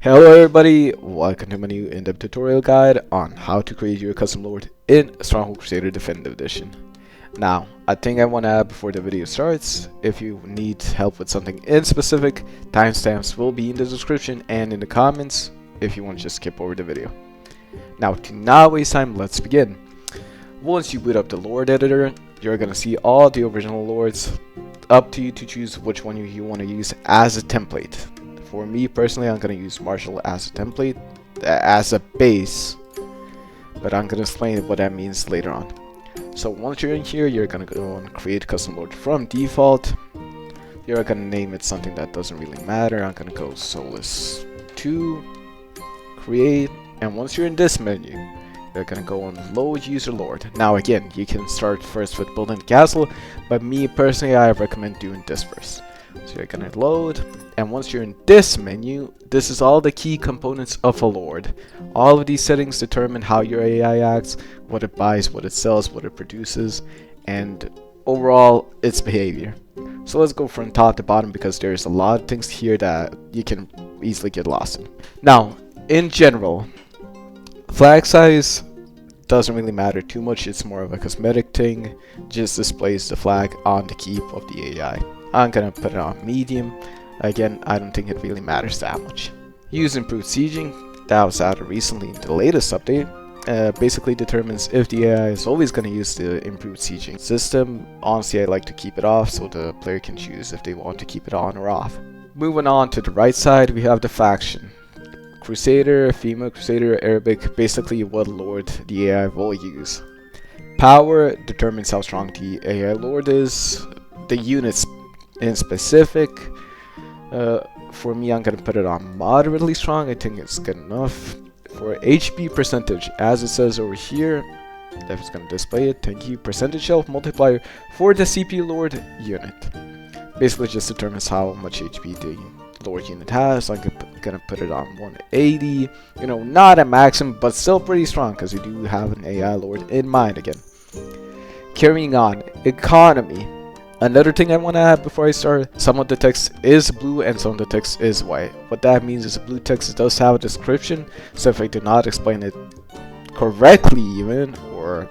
Hello everybody, welcome to my new in-depth tutorial guide on how to create your custom lord in Stronghold Crusader Definitive Edition. Now, I think I want to add before the video starts, if you need help with something in specific, timestamps will be in the description and in the comments if you want to just skip over the video. Now, to not waste time, let's begin. Once you boot up the lord editor, you're going to see all the original lords. Up to you to choose which one you want to use as a template. For me personally, I'm going to use Marshall as a template, as a base, but I'm going to explain what that means later on. So once you're in here, you're going to go and create custom lord from default. You're going to name it something that doesn't really matter. I'm going to go Solus 2, create, and once you're in this menu, you're going to go on load user lord. Now again, you can start first with building the castle, but me personally, I recommend doing this first. So you're going to load, and once you're in this menu, this is all the key components of a lord. All of these settings determine how your AI acts, what it buys, what it sells, what it produces, and overall its behavior. So let's go from top to bottom because there's a lot of things here that you can easily get lost in. Now, in general, flag size doesn't really matter too much. It's more of a cosmetic thing, just displays the flag on the keep of the AI. I'm gonna put it on medium. Again, I don't think it really matters that much. Use improved sieging, that was added recently in the latest update. Basically determines if the AI is always gonna use the improved sieging system. Honestly, I like to keep it off so the player can choose if they want to keep it on or off. Moving on to the right side, we have the faction. Crusader, female Crusader, Arabic, basically what lord the AI will use. Power determines how strong the AI lord is. The units in specific, for me, I'm gonna put it on moderately strong. I think it's good enough. For HP percentage, as it says over here, if it's gonna display it, thank you. Percentage health multiplier for the CPU lord unit. Basically, just determines how much HP the lord unit has. I'm gonna put it on 180. You know, not a maximum, but still pretty strong because you do have an AI lord in mind again. Carrying on, economy. Another thing I want to add before I start, some of the text is blue and some of the text is white. What that means is blue text does have a description, so if I do not explain it correctly even, or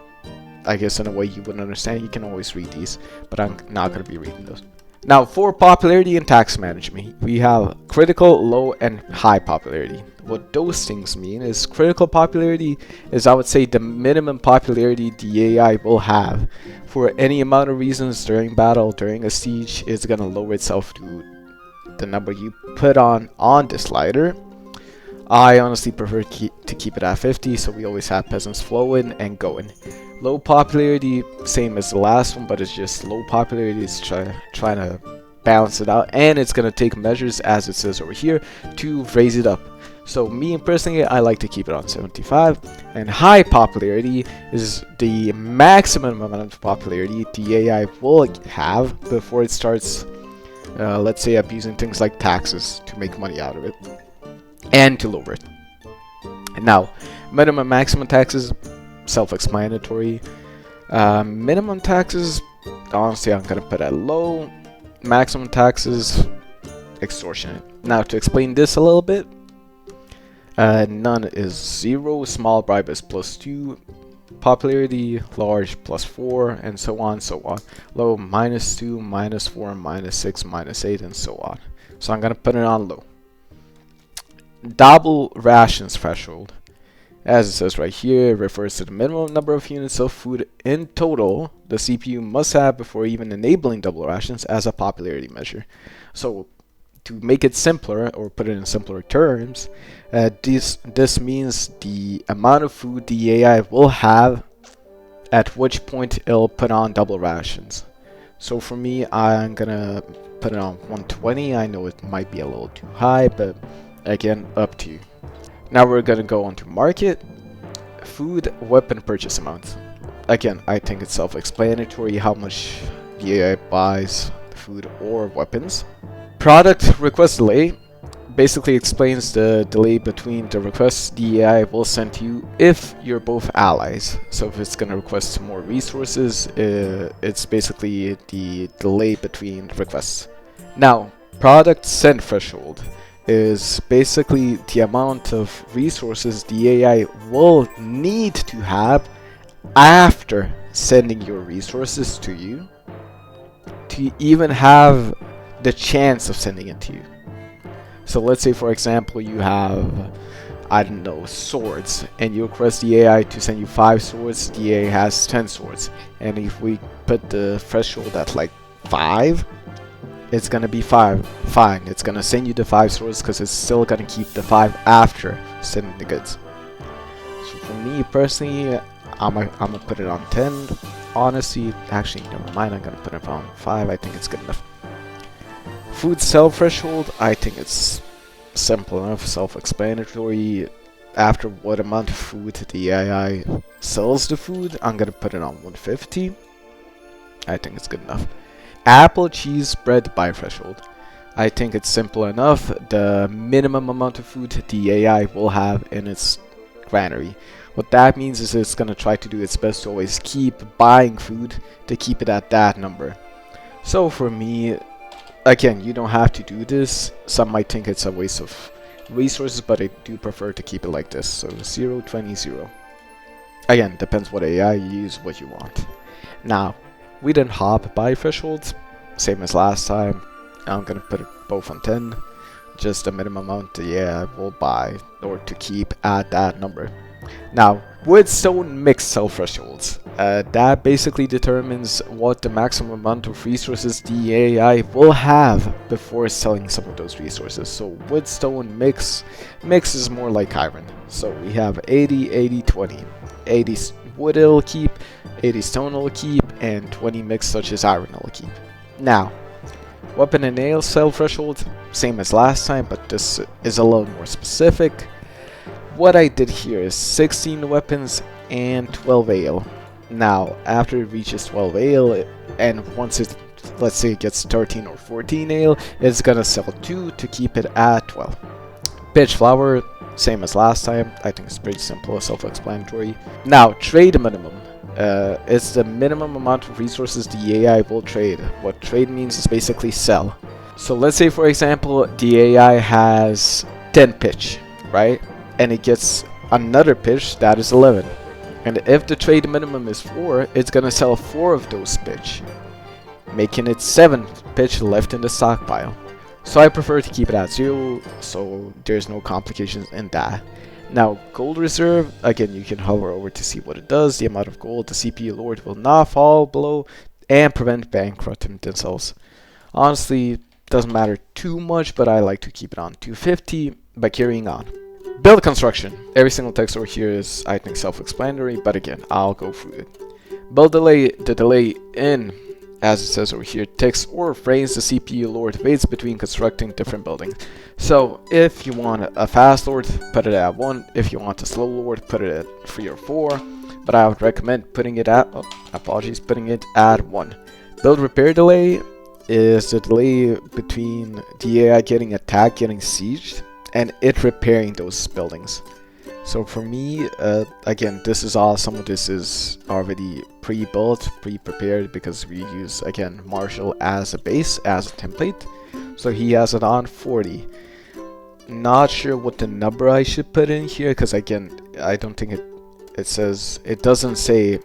I guess in a way you wouldn't understand, you can always read these, but I'm not going to be reading those. Now for popularity and tax management, we have critical, low, and high popularity. What those things mean is critical popularity is, I would say, the minimum popularity the AI will have. For any amount of reasons during battle, during a siege, it's going to lower itself to the number you put on the slider. I honestly prefer to keep it at 50, so we always have peasants flowing and going. Low popularity, same as the last one, but it's just low popularity. It's trying to balance it out, and it's going to take measures, as it says over here, to raise it up. So me personally, I like to keep it on 75. And high popularity is the maximum amount of popularity the AI will have before it starts, let's say, abusing things like taxes to make money out of it and to lower it. And now, minimum maximum taxes, self-explanatory. Minimum taxes, honestly, I'm gonna put at low. Maximum taxes, extortionate. Now to explain this a little bit, none is 0, small bribe is +2, popularity large +4, and so on, so on. Low -2, -4, -6, -8, and so on. So I'm gonna put it on low. Double rations threshold, as it says right here, it refers to the minimum number of units of food in total the CPU must have before even enabling double rations as a popularity measure. So to make it simpler, or put it in simpler terms, this means the amount of food the AI will have at which point it'll put on double rations. So for me, I'm gonna put it on 120. I know it might be a little too high, but again, up to you. Now we're gonna go on to market, food, weapon purchase amount. Again, I think it's self-explanatory how much the AI buys food or weapons. Product request delay basically explains the delay between the requests the AI will send to you if you're both allies. So if it's gonna request more resources, it's basically the delay between requests. Now, product send threshold. is basically the amount of resources the AI will need to have after sending your resources to you to even have the chance of sending it to you. So let's say, for example, you have, I don't know, swords, and you request the AI to send you 5 swords. The AI has 10 swords, and if we put the threshold at like 5, it's gonna be fine. It's gonna send you the 5 swords because it's still gonna keep the 5 after sending the goods. So for me personally, I'm gonna put it on 10. Honestly, actually, never mind. I'm gonna put it on 5. I think it's good enough. Food sell threshold, I think it's simple enough, self-explanatory. After what amount of food the AI sells the food, I'm gonna put it on 150. I think it's good enough. Apple, cheese, bread buy threshold. I think it's simple enough. The minimum amount of food the AI will have in its granary. What that means is it's gonna try to do its best to always keep buying food to keep it at that number. So for me, again, you don't have to do this. Some might think it's a waste of resources, but I do prefer to keep it like this. So 0, 20, 0. Again, depends what AI you use, what you want. Now, we didn't hop buy thresholds, same as last time. I'm gonna put it both on 10. Just the minimum amount the AI will buy or to keep at that number. Now, wood stone mix sell thresholds. That basically determines what the maximum amount of resources the AI will have before selling some of those resources. So wood stone mix is more like iron. So we have 80, 80, 20. 80 wood it'll keep, 80 stone it'll keep, and 20 mix such as iron it'll keep. Now, weapon and nail sell threshold, same as last time, but this is a little more specific. What I did here is 16 weapons and 12 ale. Now, after it reaches 12 ale, and once it, let's say it gets 13 or 14 ale, it's gonna sell 2 to keep it at 12. Pitch flour, same as last time. I think it's pretty simple, self-explanatory. Now, trade minimum. It's the minimum amount of resources the AI will trade. What trade means is basically sell. So let's say, for example, the AI has 10 pitch, right? And it gets another pitch that is 11. And if the trade minimum is 4, it's gonna sell 4 of those pitch, making it 7 pitch left in the stockpile. So I prefer to keep it at 0, so there's no complications in that. Now, gold reserve, again, you can hover over to see what it does. The amount of gold the CPU lord will not fall below and prevent bankrupting themselves. Honestly, doesn't matter too much, but I like to keep it on 250 by carrying on. Build construction. Every single text over here is, I think, self-explanatory, but again, I'll go through it. Build delay. The delay in, as it says over here, text or phrase the CPU lord waits between constructing different buildings. So if you want a fast lord, put it at 1. If you want a slow lord, put it at 3 or 4. But I would recommend putting it at, putting it at 1. Build repair delay is the delay between the AI getting attacked, getting sieged, and it repairing those buildings. So for me, again, this is all, some of this is already pre-built, pre-prepared, because we use, again, Marshall as a base, as a template. So he has it on 40. Not sure what the number I should put in here, because again, I don't think it says, it doesn't say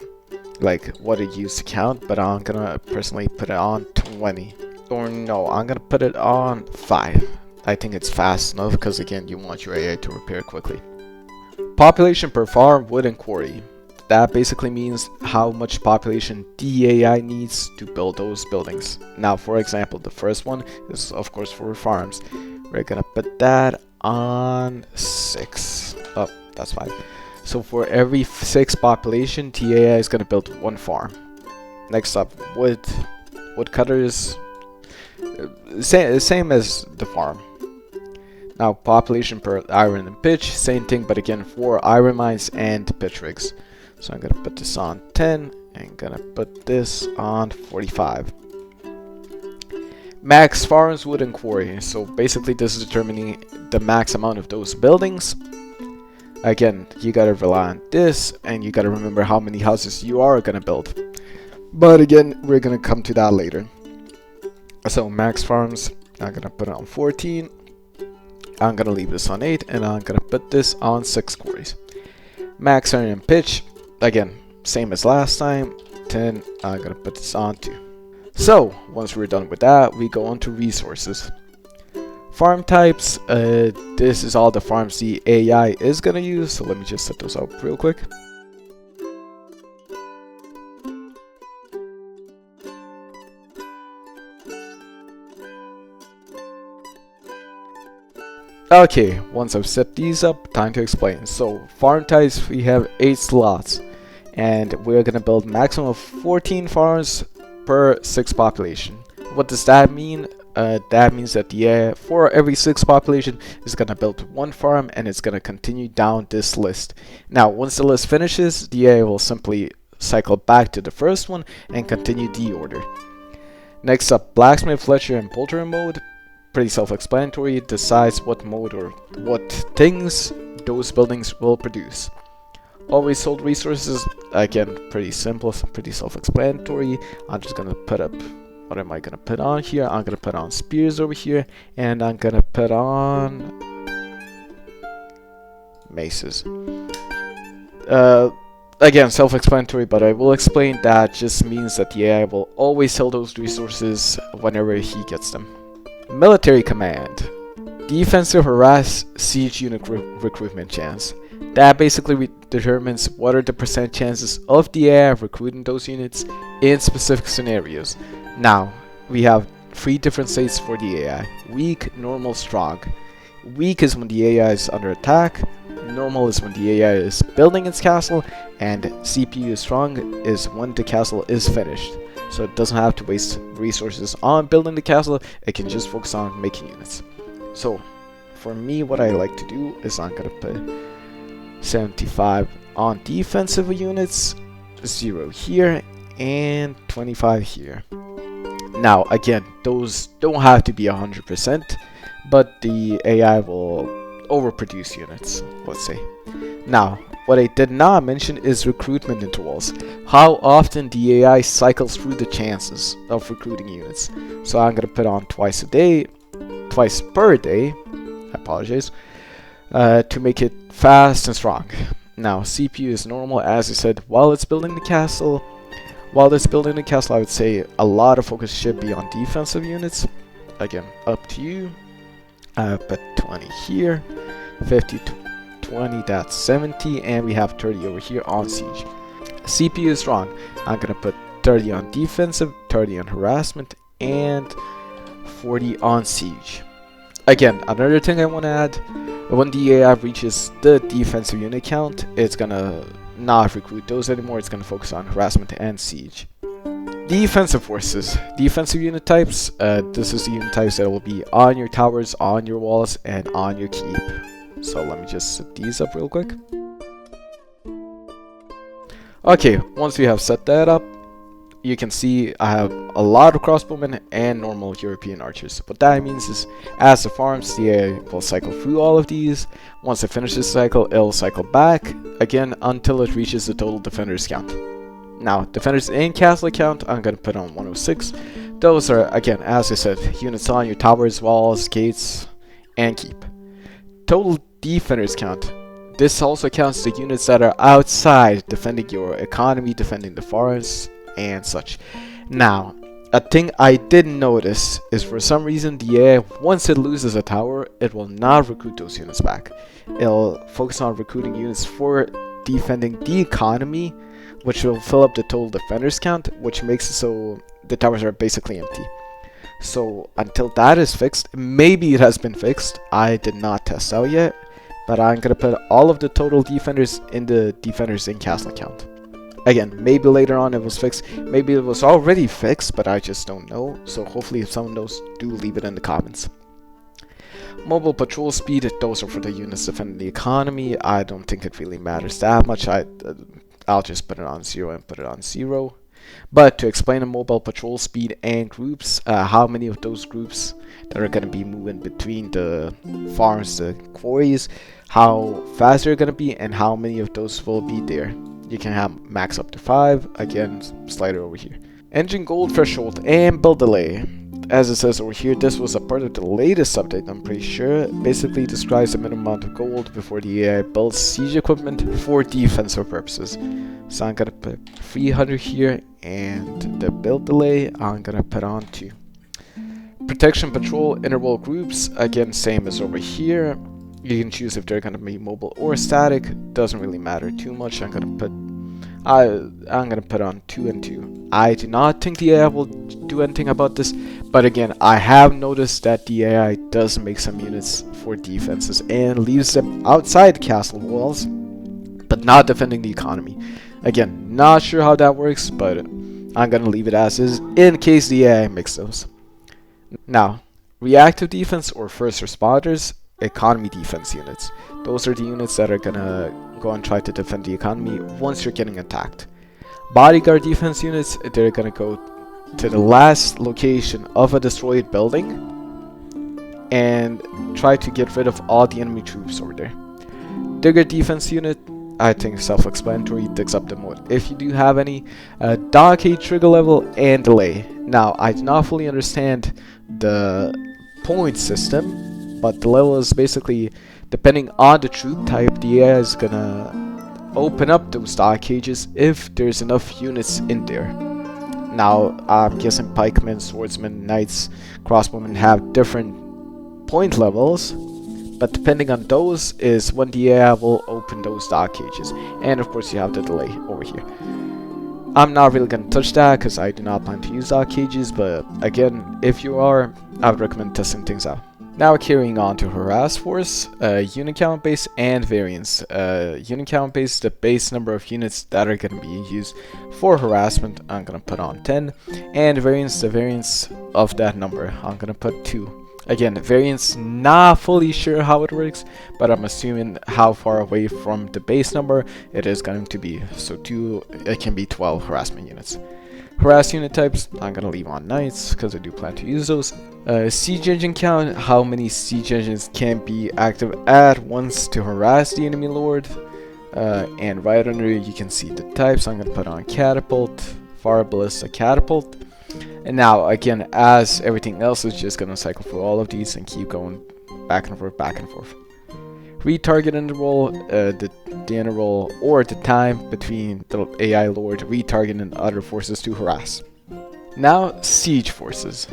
like what it used to count, but I'm gonna personally put it on 20. Or no, I'm gonna put it on 5. I think it's fast enough because again, you want your AI to repair quickly. Population per farm, wood, and quarry. That basically means how much population the AI needs to build those buildings. Now, for example, the first one is of course for farms. We're gonna put that on 6. Oh, that's 5. So for every 6 population, the AI is gonna build 1 farm. Next up, woodcutters. Same as the farm. Now, population per iron and pitch, same thing, but again for iron mines and pitch rigs. So I'm gonna put this on 10 and gonna put this on 45. Max farms, wood, and quarry. So basically this is determining the max amount of those buildings. Again, you gotta rely on this, and you gotta remember how many houses you are gonna build. But again, we're gonna come to that later. So max farms, I'm gonna put it on 14. I'm gonna leave this on 8, and I'm gonna put this on 6 quarries. Max iron and pitch, again, same as last time, 10, I'm gonna put this on 2. So, once we're done with that, we go on to resources. Farm types, this is all the farms the AI is gonna use, so let me just set those up real quick. Okay, once I've set these up, time to explain. So, farm types, we have 8 slots, and we're gonna build maximum of 14 farms per 6 population. What does that mean? That means that the for every 6 population is gonna build 1 farm, and it's gonna continue down this list. Now, once the list finishes, the AI will simply cycle back to the first one and continue the order. Next up, blacksmith, fletcher, and poulterer mode. Pretty self-explanatory. It decides what mode or what things those buildings will produce. Always sold resources, again, pretty simple, pretty self-explanatory. I'm just gonna put up, what am I gonna put on here? I'm gonna put on spears over here, and I'm gonna put on maces. Again, self-explanatory, but I will explain that just means that the AI will always sell those resources whenever he gets them. Military command. Defensive harass siege unit recruitment chance. That basically determines what are the percent chances of the AI recruiting those units in specific scenarios. Now, we have 3 different states for the AI. Weak, normal, strong. Weak is when the AI is under attack. Normal is when the AI is building its castle. And CPU strong is when the castle is finished. So it doesn't have to waste resources on building the castle, it can just focus on making units. So, for me, what I like to do is I'm gonna put 75 on defensive units, 0 here, and 25 here. Now, again, those don't have to be 100%, but the AI will overproduce units, let's say. Now, what I did not mention is recruitment intervals. How often the AI cycles through the chances of recruiting units. So I'm going to put on twice per day, I apologize, to make it fast and strong. Now, CPU is normal, as I said, while it's building the castle. While it's building the castle, I would say a lot of focus should be on defensive units. Again, up to you. Put 20 here, 50 to 20, that's 70, and we have 30 over here on siege. CPU is strong. I'm gonna put 30 on defensive, 30 on harassment, and 40 on siege. Again, another thing I want to add, when the AI reaches the defensive unit count, it's gonna not recruit those anymore, it's gonna focus on harassment and siege. Defensive forces, defensive unit types, this is the unit types that will be on your towers, on your walls, and on your keep. So let me just set these up real quick. Okay, once we have set that up, you can see I have a lot of crossbowmen and normal European archers. What that means is, as the farms, the AI will cycle through all of these. Once it finishes the cycle, it'll cycle back again until it reaches the total defenders count. Now, defenders in castle count, I'm going to put on 106. Those are, again, as I said, units on your towers, walls, gates, and keep. Total defenders count. This also counts the units that are outside, defending your economy, defending the forests, and such. Now, a thing I didn't notice is for some reason the AI, once it loses a tower, it will not recruit those units back. It'll focus on recruiting units for defending the economy, which will fill up the total defenders count, which makes it so the towers are basically empty. So until that is fixed, maybe it has been fixed, I did not test out yet, but I'm gonna put all of the total defenders in the defenders in castle count. Again, maybe later on it was fixed, maybe it was already fixed, but I just don't know, so hopefully if someone knows, do leave it in the comments. Mobile patrol speed, those are for the units defending the economy. I don't think it really matters that much. I'll just put it on 0 and put it on 0. But to explain the mobile patrol speed and groups, how many of those groups that are going to be moving between the farms, the quarries, how fast they're going to be, and how many of those will be there. You can have max up to 5. Again, slider over here. Engine gold threshold and build delay. as it says over here, this was a part of the latest update, I'm pretty sure. It basically describes the minimum amount of gold before the AI builds siege equipment for defensive purposes. So I'm gonna put 300 here, and the build delay I'm gonna put on 2. Protection patrol interval groups, again same as over here. You can choose if they're gonna be mobile or static, doesn't really matter too much. I'm gonna put on 2 and 2. I do not think the AI will do anything about this, but again, I have noticed that the AI does make some units for defenses and leaves them outside castle walls, but not defending the economy. Again, not sure how that works, but I'm gonna leave it as is in case the AI makes those. Now, reactive defense or first responders, economy defense units. Those are the units that are gonna go and try to defend the economy once you're getting attacked. Bodyguard defense units, they're gonna go to the last location of a destroyed building and try to get rid of all the enemy troops over there. Digger defense unit, I think self-explanatory, digs up the moat if you do have any. Dockade trigger level and delay. Now, I do not fully understand the point system, but the level is basically depending on the troop type. The AI is gonna open up those dark cages if there's enough units in there. Now, I'm guessing pikemen, swordsmen, knights, crossbowmen have different point levels, but depending on those is when the AI will open those dark cages. And of course you have the delay over here. I'm not really going to touch that because I do not plan to use dark cages, but again, if you are, I would recommend testing things out. Now carrying on to harass force, unit count base and variance. Unit count base, the base number of units that are going to be used for harassment, I'm going to put on 10. And variance, the variance of that number, I'm going to put 2. Again, variance, not fully sure how it works, but I'm assuming how far away from the base number it is going to be. So 2, it can be 12 harassment units. Harass unit types, I'm going to leave on knights because I do plan to use those. Siege engine count, how many siege engines can be active at once to harass the enemy lord. And right under you can see the types. I'm going to put on catapult, fire ballista, catapult. And now again, as everything else, is just going to cycle through all of these and keep going back and forth, back and forth. Retarget interval, the interval or the time between the AI lord retargeting other forces to harass. Now, siege forces.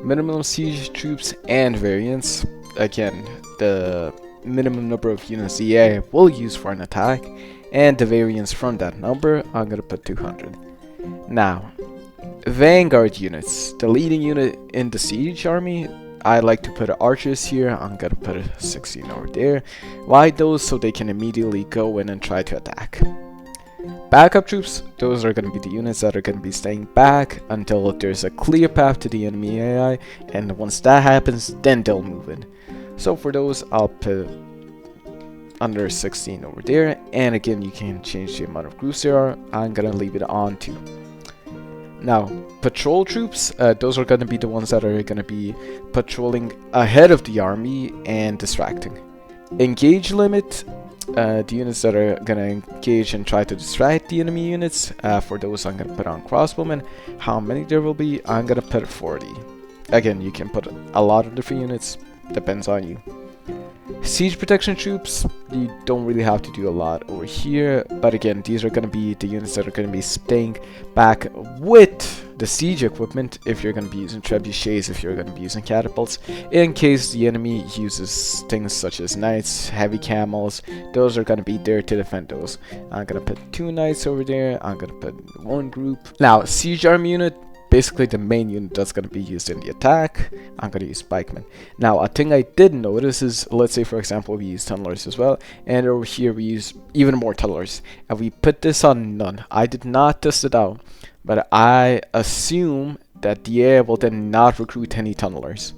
Minimum siege troops and variance. Again, the minimum number of units the AI will use for an attack, and the variance from that number, I'm going to put 200. Now, vanguard units, the leading unit in the siege army. I like to put archers here. I'm gonna put a 16 over there. Why those? So they can immediately go in and try to attack. Backup troops, those are gonna be the units that are gonna be staying back until there's a clear path to the enemy AI, and once that happens, then they'll move in. So for those, I'll put under 16 over there, and again, you can change the amount of groups there are. I'm gonna leave it on 2. Now, patrol troops, those are going to be the ones that are going to be patrolling ahead of the army and distracting. Engage limit, the units that are going to engage and try to distract the enemy units. For those, I'm going to put on crossbowmen. How many there will be? I'm going to put 40. Again, you can put a lot of different units, depends on you. Siege protection troops, you don't really have to do a lot over here, but again, these are going to be the units that are going to be staying back with the siege equipment if you're going to be using trebuchets, if you're going to be using catapults, in case the enemy uses things such as knights, heavy camels. Those are going to be there to defend those. I'm going to put 2 knights over there. I'm going to put 1 group. Now, siege army unit, basically the main unit that's going to be used in the attack. I'm going to use pikemen. Now, a thing I did notice is, let's say for example we use tunnelers as well, and over here we use even more tunnelers, and we put this on none. I did not test it out, but I assume that the AI will then not recruit any tunnelers,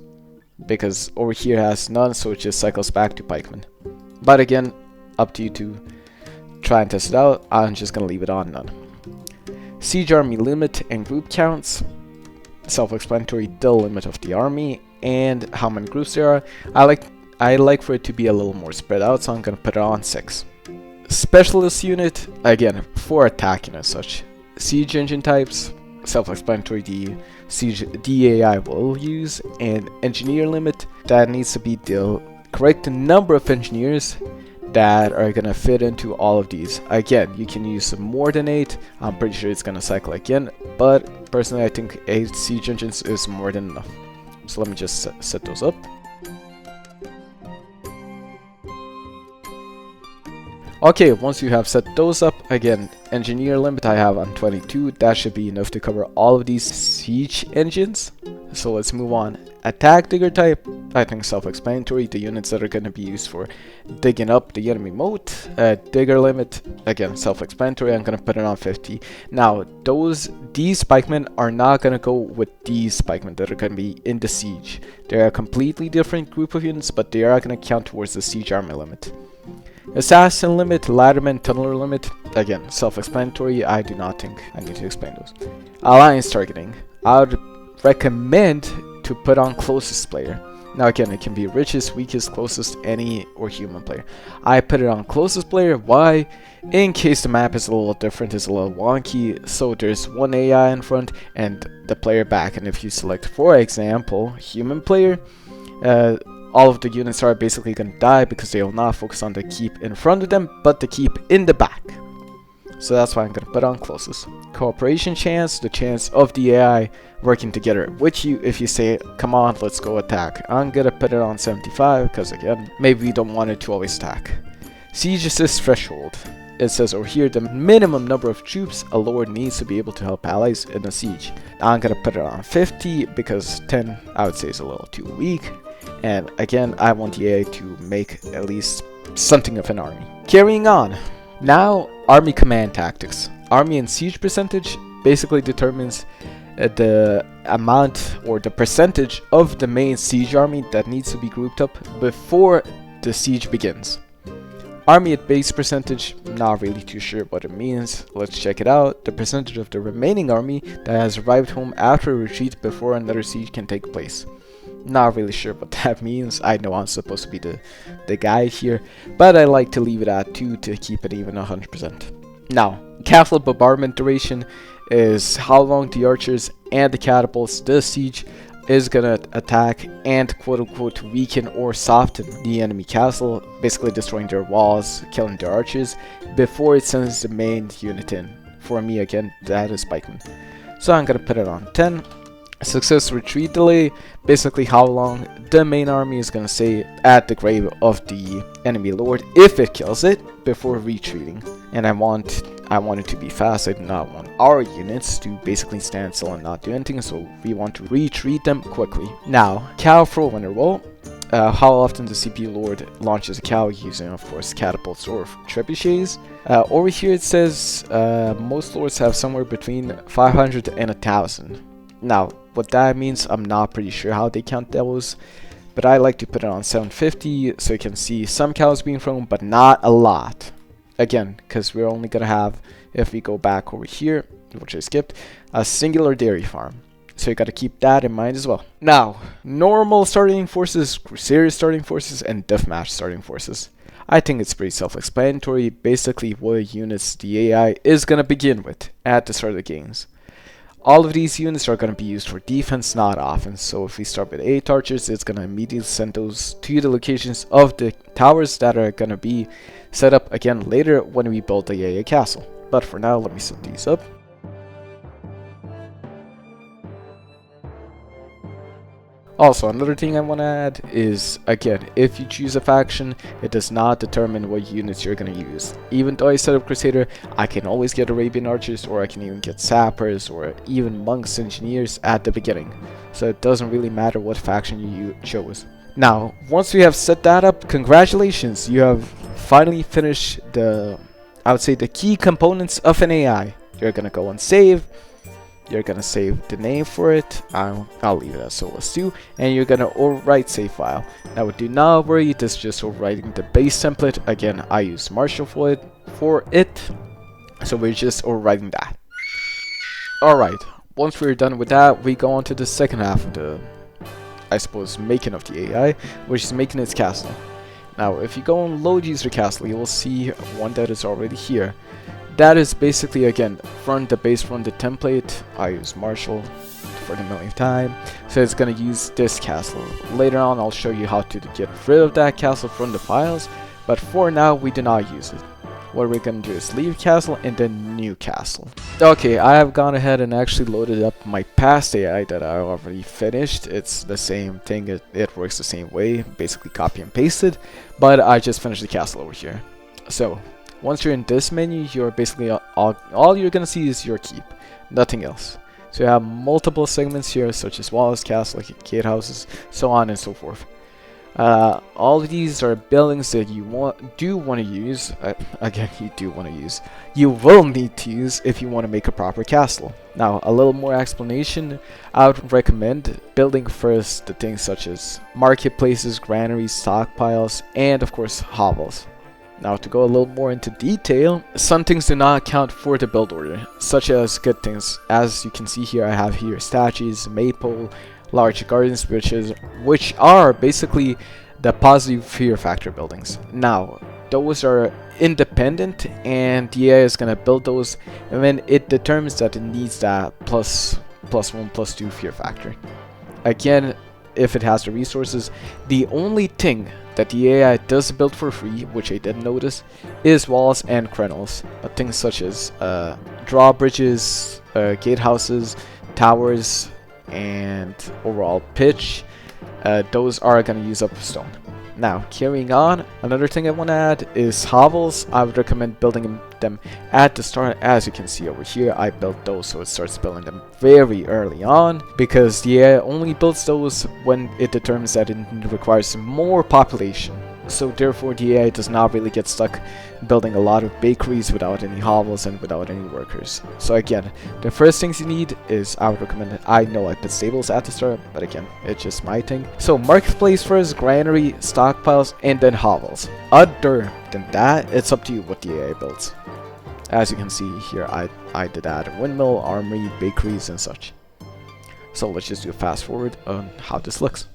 because over here has none, so it just cycles back to pikemen. But again, up to you to try and test it out. I'm just going to leave it on none. Siege army limit and group counts, self-explanatory, the limit of the army and how many groups there are. I like for it to be a little more spread out, so I'm gonna put it on 6. Specialist unit, again, for attacking as such. Siege engine types, self-explanatory, the siege DAI will use, and engineer limit, that needs to be the correct number of engineers that are gonna fit into all of these. Again, you can use more than 8. I'm pretty sure it's gonna cycle again, but personally I think 8 siege engines is more than enough. So let me just set those up. Okay, once you have set those up, again, engineer limit I have on 22. That should be enough to cover all of these siege engines. So let's move on. Attack digger type, I think self-explanatory, the units that are going to be used for digging up the enemy moat. Digger limit, again, self-explanatory, I'm going to put it on 50. Now, these pikemen are not going to go with these pikemen that are going to be in the siege. They're a completely different group of units, but they are going to count towards the siege army limit. Assassin limit, ladderman, tunneler limit, again, self-explanatory, I do not think I need to explain those. Alliance targeting, I would recommend to put on closest player. Now again, it can be richest, weakest, closest, any, or human player. I put it on closest player, why? In case the map is a little different, it's a little wonky, so there's one AI in front and the player back, and if you select, for example, human player, all of the units are basically going to die because they will not focus on the keep in front of them, but the keep in the back. So that's why I'm going to put on closest. Cooperation chance, the chance of the AI working together with you if you say, come on, let's go attack. I'm going to put it on 75 because again, maybe we don't want it to always attack. Siege assist threshold. It says over here the minimum number of troops a lord needs to be able to help allies in a siege. I'm going to put it on 50 because 10 I would say is a little too weak. And again, I want the AI to make at least something of an army. Carrying on. Now, army command tactics. Army and siege percentage basically determines the amount or the percentage of the main siege army that needs to be grouped up before the siege begins. Army at base percentage, not really too sure what it means. Let's check it out. The percentage of the remaining army that has arrived home after a retreat before another siege can take place. Not really sure what that means. I know I'm supposed to be the guy here, but I like to leave it at 2 to keep it even 100%. Now, castle bombardment duration is how long the archers and the catapults, the siege, is gonna attack and quote-unquote weaken or soften the enemy castle, basically destroying their walls, killing their archers, before it sends the main unit in. For me, again, that is pikemen. So I'm gonna put it on 10. Success retreat delay, basically how long the main army is gonna stay at the grave of the enemy lord if it kills it before retreating. And I want it to be fast. I do not want our units to basically stand still and not do anything, so we want to retreat them quickly. Now, cow throw winner roll. How often the CPU lord launches a cow using, of course, catapults or trebuchets. Over here it says most lords have somewhere between 500 and 1,000. Now, what that means, I'm not pretty sure how they count those, but I like to put it on 750 so you can see some cows being thrown, but not a lot. Again, because we're only going to have, if we go back over here, which I skipped, a singular dairy farm. So you got to keep that in mind as well. Now, normal starting forces, Crusader starting forces, and deathmatch starting forces. I think it's pretty self-explanatory, basically what units the AI is going to begin with at the start of the games. All of these units are going to be used for defense, not offense. So if we start with 8 archers, it's going to immediately send those to the locations of the towers that are going to be set up again later when we build the AA castle. But for now, let me set these up. Also, another thing I want to add is, again, if you choose a faction, it does not determine what units you're going to use. Even though I set up Crusader, I can always get Arabian archers, or I can even get sappers, or even monks engineers at the beginning. So it doesn't really matter what faction you chose. Now, once we have set that up, congratulations, you have finally finished I would say the key components of an AI. You're going to go and save. You're gonna save the name for it. I'll leave it as SOLAS2, and you're gonna overwrite save file. Now do not worry, this is just overwriting the base template. Again, I use Marshall for it, so we're just overwriting that. Alright, once we're done with that, we go on to the second half of the, I suppose, making of the AI, which is making its castle. Now if you go and load user castle, you will see one that is already here. that is basically, again, from the base, from the template. I use Marshall for the millionth time, so it's gonna use this castle. Later on I'll show you how to get rid of that castle from the files, but for now we do not use it. What we're gonna do is leave castle and then new castle. Okay, I have gone ahead and actually loaded up my past AI that I already finished. It's the same thing, it works the same way, basically copy and pasted, but I just finished the castle over here. So once you're in this menu, you're basically all you're gonna see is your keep, nothing else. So you have multiple segments here, such as walls, castle, gatehouses, so on and so forth. All of these are buildings that you do want to use. Again, you will need to use if you want to make a proper castle. Now, a little more explanation. I would recommend building first the things such as marketplaces, granaries, stockpiles, and of course hovels. Now, to go a little more into detail, some things do not account for the build order, such as good things. As you can see here, I have here statues, maypole, large gardens, which are basically the positive fear factor buildings. Now, those are independent, and the AI is gonna build those, and then it determines that it needs that +1, +2 fear factor. Again, if it has the resources, the only thing that the AI does build for free, which I did notice, is walls and crenels. Things such as drawbridges, gatehouses, towers, and overall pitch, those are going to use up stone. Now, carrying on, another thing I want to add is hovels. I would recommend building them at the start. As you can see over here, I built those, so it starts building them very early on, because the AI only builds those when it determines that it requires more population. So therefore the AI does not really get stuck building a lot of bakeries without any hovels and without any workers. So again, the first things you need is, I would recommend it. I know I put stables at the start, but again, it's just my thing. So marketplace first, granary, stockpiles, and then hovels. Other than that, it's up to you what the AI builds. As you can see here, I did add a windmill, armory, bakeries, and such. So let's just do a fast forward on how this looks.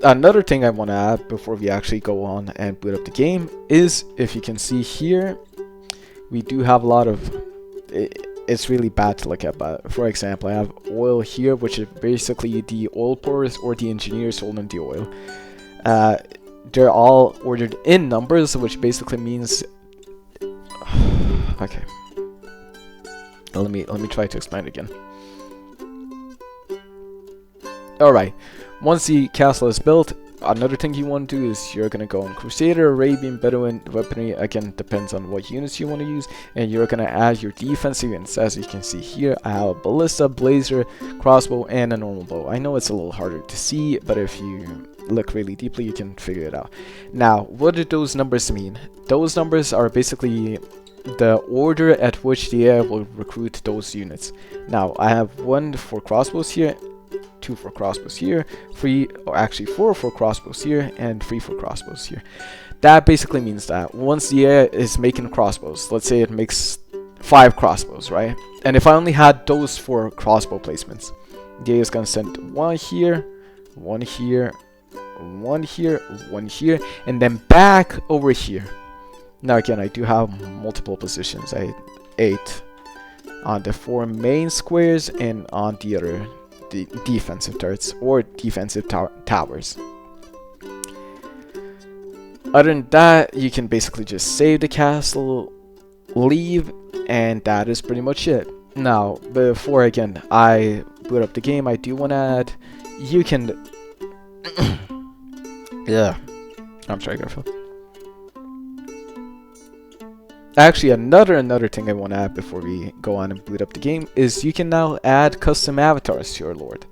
Another thing I want to add before we actually go on and boot up the game is, if you can see here, we do have a lot of, it's really bad to look at, but for example, I have oil here, which is basically the oil pourers or the engineers holding the oil. They're all ordered in numbers, which basically means okay, let me try to explain it again. Alright, once the castle is built, another thing you want to do is you're going to go on Crusader, Arabian, Bedouin, Weaponry. Again, depends on what units you want to use, and you're going to add your defensive units. As you can see here, I have a ballista, blazer, crossbow, and a normal bow. I know it's a little harder to see, but if you look really deeply, you can figure it out. Now, what do those numbers mean? Those numbers are basically the order at which the AI will recruit those units. Now, I have 1 for crossbows here, 2 for crossbows here, 3, or actually 4 for crossbows here, and 3 for crossbows here. That basically means that once the AI is making crossbows, let's say it makes 5 crossbows, right? And if I only had those 4 crossbow placements, the AI is going to send 1 here, 1 here, 1 here, 1 here, and then back over here. Now again, I do have multiple positions. I had 8 on the 4 main squares and on the other defensive turrets or defensive towers. Other than that, you can basically just save the castle, leave, and that is pretty much it. Now, before again I boot up the game, I do want to add, you can yeah, I'm sorry, Garfield. Actually, another thing I want to add before we go on and boot up the game is you can now add custom avatars to your lord.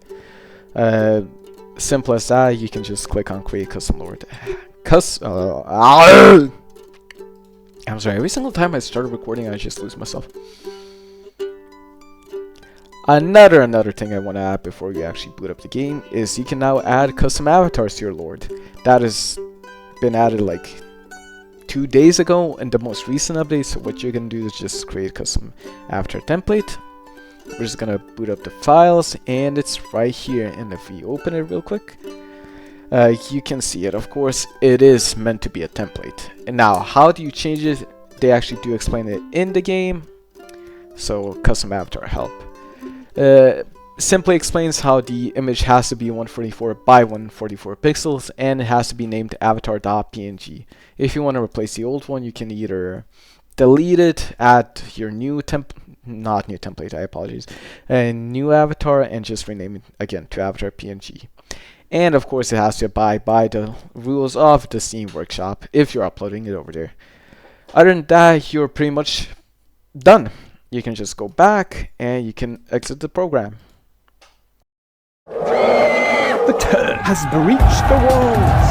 Simple as that. You can just click on create custom lord. I'm sorry, every single time I start recording I just lose myself. Another thing I want to add before you actually boot up the game is you can now add custom avatars to your lord. That has been added like 2 days ago in the most recent update. So what you're gonna do is just create a custom avatar template. We're just gonna boot up the files, and it's right here. And if we open it real quick, you can see it. Of course, it is meant to be a template. And now, how do you change it? They actually do explain it in the game. So custom avatar help simply explains how the image has to be 144 by 144 pixels, and it has to be named avatar.png. If you want to replace the old one, you can either delete it, add your new not new template, I apologize, a new avatar, and just rename it again to avatar.png. And of course, it has to abide by the rules of the Steam Workshop if you're uploading it over there. Other than that, you're pretty much done. You can just go back and you can exit the program. The turd has breached the walls.